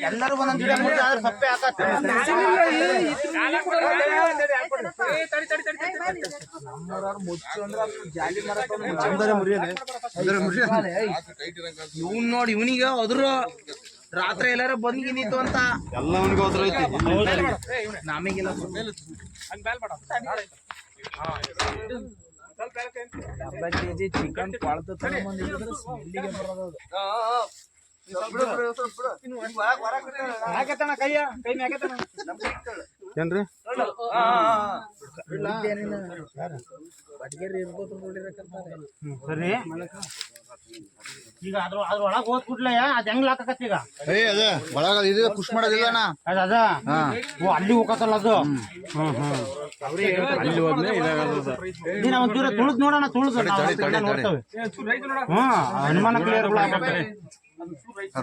ಎಲ್ಲರೂ ಒಂದೊಂದು ಗಿಡ ಮುಟ್ಟಿ ಆದ್ರೆ ಸಪ್ಪೆ ಹಾಕತ್ತೆ. ಇವ್ನ್ ನೋಡಿ ಇವನಿಗೆ ಅದ್ರ ರಾತ್ರಿ ಎಲ್ಲಾರ ಬಂದ್ಗಿನಿತ್ತು ಅಂತ ಎಲ್ಲ ಅವನಿಗೆ ಹೋದ್ರ ಐತಿ. ನಮಗಿಲ್ಲ. ಅರ್ಧ ಕೆಜಿ ಚಿಕನ್ ಪಾಳ್ತ ತಗೊಂಡ್ಬಂದಿದ್ರೆ ಸ್ಮೆಲ್ಲಿಗೆ ಬರೋದು. ಏನ್ರಿ ಸರಿ ಈಗ ಅದ್ರ ಒಳಗ್ ಹೋದ್ ಕೂಡ್ಲೆ ಅದ್ ಹೆಂಗ್ ಲಾಕತ್ ಈಗ ಅದ ಒಳಗ ಇದು ಖುಷ್ ಮಾಡೋದಿಲ್ಲ ಅಣ್ಣ. ಅದ ಓ ಅಲ್ಲಿ ಹೋಗತ್ತಲ್ಲ ಅದು. ಅಲ್ಲಿ ಹೋದ್ನೆ ದಿನ ಒಂಚೂರ ತುಳಿದ್ ನೋಡೋಣ, ತುಳಿದ್ ನೋಡ್ತೇವೆ. ಹನುಮಾನ ಕ್ಲಿಯರ್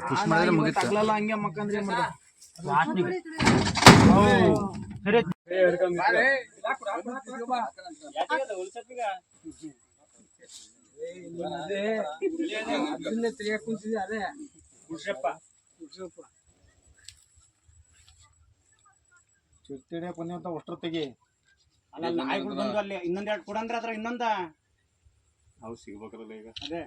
ಖುಷ್ ಮಾಡಿದ್ರೆ ಮುಗಿತು. ಹಂಗೆ ಮಕ್ಕಂದ್ರೆ ಸರಿ ಚಿರ್ತಿಡೆ ಪುಣ್ಯ ಅಂತ ಅಷ್ಟೊತ್ತಿಗೆ ಅಲ್ಲ ನಾಯಿಗಳು ಬಂದು ಅಲ್ಲಿ ಇನ್ನೊಂದೆರಡು ಕೊಡಂದ್ರೆ ಅದ್ರ ಇನ್ನೊಂದ ಅವು ಸಿಗ್ಬೇಕಲ್ಲ ಈಗ. ಅದೇ